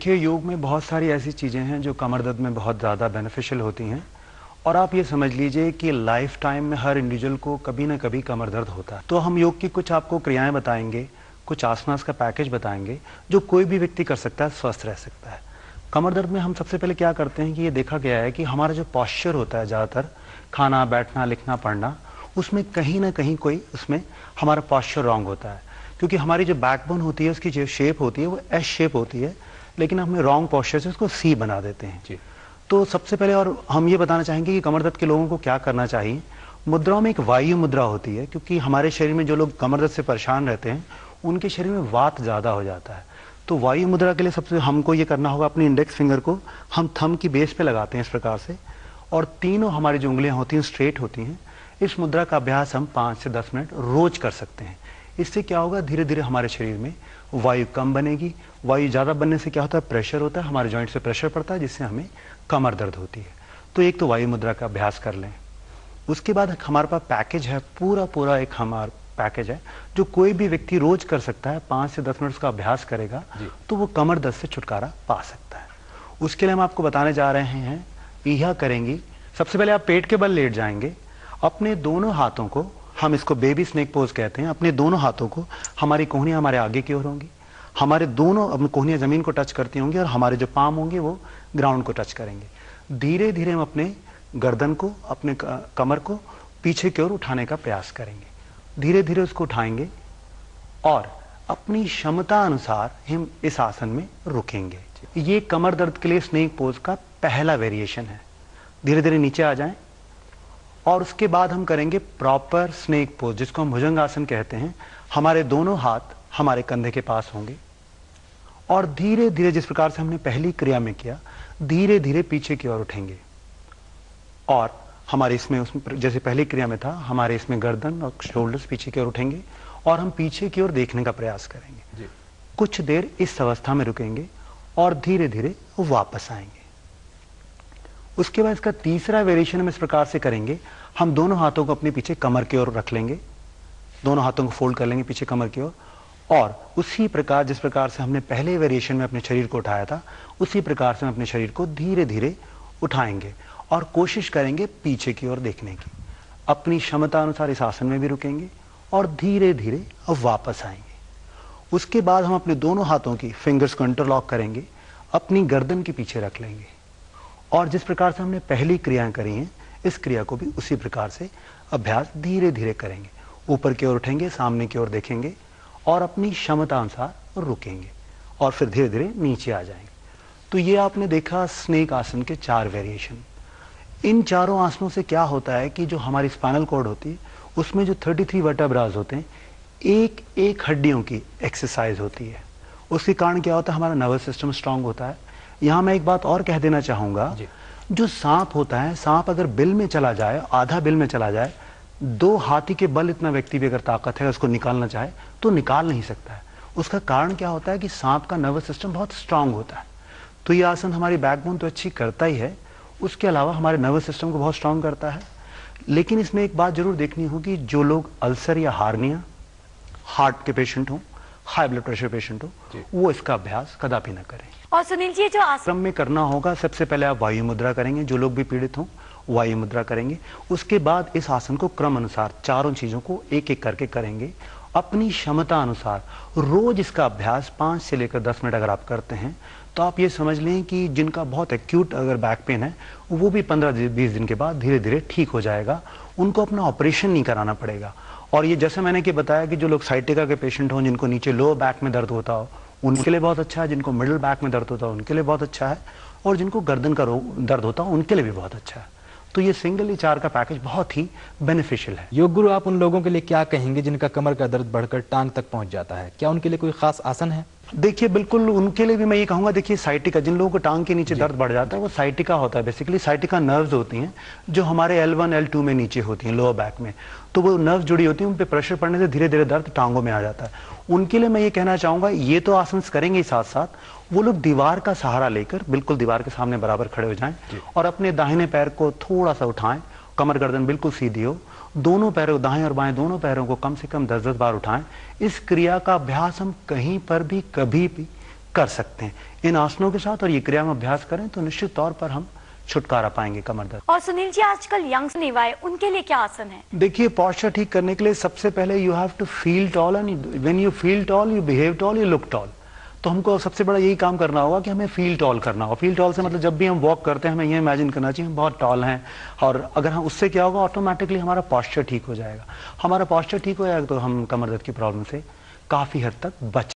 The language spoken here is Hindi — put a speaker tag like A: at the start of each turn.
A: देखिए, योग में बहुत सारी ऐसी चीज़ें हैं जो कमर दर्द में बहुत ज़्यादा बेनिफिशियल होती हैं। और आप ये समझ लीजिए कि लाइफ टाइम में हर इंडिविजुअल को कभी ना कभी कमर दर्द होता है। तो हम योग की कुछ आपको क्रियाएं बताएंगे, कुछ आसनास का पैकेज बताएंगे जो कोई भी व्यक्ति कर सकता है, स्वस्थ रह सकता है। कमर दर्द में हम सबसे पहले क्या करते हैं कि ये देखा गया है कि हमारा जो पॉस्चर होता है, ज़्यादातर खाना, बैठना, लिखना, पढ़ना, उसमें कहीं ना कहीं कोई उसमें हमारा पॉस्चर रॉन्ग होता है। क्योंकि हमारी जो बैकबोन होती है, उसकी जो शेप होती है वो एस शेप होती है, लेकिन हमने रॉन्ग पॉस्चर से उसको सी बना देते हैं जी। तो सबसे पहले और हम ये बताना चाहेंगे कि कमर दर्द के लोगों को क्या करना चाहिए। मुद्राओं में एक वायु मुद्रा होती है, क्योंकि हमारे शरीर में जो लोग कमर दर्द से परेशान रहते हैं उनके शरीर में वात ज़्यादा हो जाता है। तो वायु मुद्रा के लिए सबसे हमको ये करना होगा, अपनी इंडेक्स फिंगर को हम थंब की बेस पे लगाते हैं इस प्रकार से, और तीनों हमारी जो उंगलियां होती हैं स्ट्रेट होती हैं। इस मुद्रा का अभ्यास हम 5 से 10 मिनट रोज कर सकते हैं। इससे क्या होगा, धीरे धीरे हमारे शरीर में वायु कम बनेगी। वायु ज़्यादा बनने से क्या होता है, प्रेशर होता है, हमारे जॉइंट से प्रेशर पड़ता है, जिससे हमें कमर दर्द होती है। तो एक तो वायु मुद्रा का अभ्यास कर लें। उसके बाद हमारे पास पैकेज है, पूरा एक हमारा पैकेज है जो कोई भी व्यक्ति रोज कर सकता है। 5 से 10 मिनट का अभ्यास करेगा तो वो कमर दर्द से छुटकारा पा सकता है। उसके लिए हम आपको बताने जा रहे हैं, यह करेंगी। सबसे पहले आप पेट के बल लेट जाएंगे। अपने दोनों हाथों को, हम इसको बेबी स्नेक पोज कहते हैं, अपने दोनों हाथों को, हमारी कोहनियां हमारे आगे की ओर होंगी, हमारे दोनों कोहनियां जमीन को टच करती होंगी, और हमारे जो पाम होंगे वो ग्राउंड को टच करेंगे। धीरे धीरे हम अपने गर्दन को, अपने कमर को पीछे की ओर उठाने का प्रयास करेंगे। धीरे धीरे उसको उठाएंगे और अपनी क्षमता अनुसार हम इस आसन में रुकेंगे। ये कमर दर्द के लिए स्नेक पोज का पहला वेरिएशन है। धीरे धीरे नीचे आ जाएं और उसके बाद हम करेंगे प्रॉपर स्नेक पोज, जिसको हम भुजंगासन कहते हैं। हमारे दोनों हाथ हमारे कंधे के पास होंगे और धीरे धीरे, जिस प्रकार से हमने पहली क्रिया में किया, धीरे धीरे पीछे की ओर उठेंगे। और हमारे इसमें, उसमें जैसे पहली क्रिया में था, हमारे इसमें गर्दन और शोल्डर्स पीछे की ओर उठेंगे और हम पीछे की ओर देखने का प्रयास करेंगे जी। कुछ देर इस अवस्था में रुकेंगे और धीरे धीरे वापस आएंगे। उसके बाद इसका तीसरा वेरिएशन हम इस प्रकार से करेंगे। हम दोनों हाथों को अपने पीछे कमर की ओर रख लेंगे, दोनों हाथों को फोल्ड कर लेंगे पीछे कमर की ओर, और उसी प्रकार जिस प्रकार से हमने पहले वेरिएशन में अपने शरीर को उठाया था, उसी प्रकार से हम अपने शरीर को धीरे धीरे उठाएंगे और कोशिश करेंगे पीछे की ओर देखने की। अपनी क्षमता अनुसार इस आसन में भी रुकेंगे और धीरे धीरे अब वापस आएंगे। उसके बाद हम अपने दोनों हाथों की फिंगर्स को इंटरलॉक करेंगे, अपनी गर्दन के पीछे रख लेंगे, और जिस प्रकार से हमने पहली क्रियाएं करी हैं, इस क्रिया को भी उसी प्रकार से अभ्यास धीरे धीरे करेंगे। ऊपर की ओर उठेंगे, सामने की ओर देखेंगे और अपनी क्षमता अनुसार रुकेंगे और फिर धीरे धीरे नीचे आ जाएंगे। तो ये आपने देखा स्नेक आसन के 4 वेरिएशन। इन चारों आसनों से क्या होता है कि जो हमारी स्पाइनल कॉर्ड होती है, उसमें जो 33 वर्टेब्रास होते हैं, एक एक हड्डियों की एक्सरसाइज होती है। उसके कारण क्या होता है, हमारा नर्वस सिस्टम स्ट्रांग होता है। यहाँ मैं एक बात और कह देना चाहूंगा, जो सांप होता है, सांप अगर बिल में चला जाए, आधा बिल में चला जाए, 2 हाथी के बल इतना व्यक्ति भी अगर ताकत है, उसको निकालना चाहे तो निकाल नहीं सकता है। उसका कारण क्या होता है कि सांप का नर्वस सिस्टम बहुत स्ट्रांग होता है। तो ये आसन हमारी बैकबोन तो अच्छी करता ही है, उसके अलावा हमारे नर्वस सिस्टम को बहुत स्ट्रांग करता है। लेकिन इसमें एक बात जरूर देखनी होगी, जो लोग अल्सर या हार्निया, हार्ट के पेशेंट हो, हाई ब्लड प्रेशर पेशेंट हो, वो इसका अभ्यास कदापि न करें।
B: और सुनील जी, जो आसन
A: में करना होगा, सबसे पहले आप वायु मुद्रा करेंगे। जो लोग भी पीड़ित हों, वायु मुद्रा करेंगे। उसके बाद इस आसन को क्रम अनुसार चारों चीजों को एक एक करके करेंगे, अपनी क्षमता अनुसार। रोज इसका अभ्यास 5 से लेकर 10 मिनट अगर आप करते हैं, तो आप ये समझ लें कि जिनका बहुत एक्यूट अगर बैक पेन है, वो भी 15-20 दिन के बाद धीरे धीरे ठीक हो जाएगा। उनको अपना ऑपरेशन नहीं कराना पड़ेगा। और ये जैसे मैंने कि बताया कि जो लोग साइटिका के पेशेंट हों, जिनको नीचे लोअर बैक में दर्द होता हो, उनके लिए बहुत अच्छा है। जिनको मिडिल बैक में दर्द होता हो, उनके लिए बहुत अच्छा है। और जिनको गर्दन का दर्द होता हो, उनके लिए भी बहुत अच्छा है। तो ये सिंगल विचार का पैकेज बहुत ही बेनिफिशियल है।
C: योग गुरु, आप उन लोगों के लिए क्या कहेंगे जिनका कमर का दर्द बढ़कर टांग तक पहुंच जाता है? क्या उनके लिए कोई खास आसन है?
A: देखिए, बिल्कुल उनके लिए भी मैं ये कहूंगा, देखिए साइटिका, जिन लोगों को टांग के नीचे दर्द बढ़ जाता है, वो साइटिका होता है। बेसिकली साइटिका नर्व्स होती हैं जो हमारे L1 L2 में नीचे होती हैं, लोअर बैक में। तो वो नर्व्स जुड़ी होती हैं, उन पे प्रेशर पड़ने से धीरे धीरे दर्द टांगों में आ जाता है। उनके लिए मैं ये कहना चाहूंगा, ये तो आसन करेंगे, साथ साथ वो लोग दीवार का सहारा लेकर बिल्कुल दीवार के सामने बराबर खड़े हो जाएं और अपने दाहिने पैर को थोड़ा सा उठाएं, कमर गर्दन बिल्कुल सीधी हो। दोनों पैरों, दाएं और बाएं दोनों पैरों को कम से कम 10-10 बार उठाएं। इस क्रिया का अभ्यास हम कहीं पर भी, कभी भी कर सकते हैं। इन आसनों के साथ और ये क्रिया में अभ्यास करें तो निश्चित तौर पर हम छुटकारा पाएंगे कमर दर्द।
B: और सुनील जी, आजकल यंग निवाए उनके लिए क्या आसन है?
A: देखिए, पोस्चर ठीक करने के लिए सबसे पहले you have to feel tall, and when you feel tall you behave tall, you look tall. तो हमको सबसे बड़ा यही काम करना होगा कि हमें फील टॉल करना होगा। फील टॉल से मतलब जब भी हम वॉक करते हैं हमें ये इमेजिन करना चाहिए हम बहुत टॉल हैं, और अगर हम उससे क्या होगा, ऑटोमेटिकली हमारा पोस्चर ठीक हो जाएगा। हमारा पोस्चर ठीक हो जाएगा तो हम कमर दर्द की प्रॉब्लम से काफी हद तक बच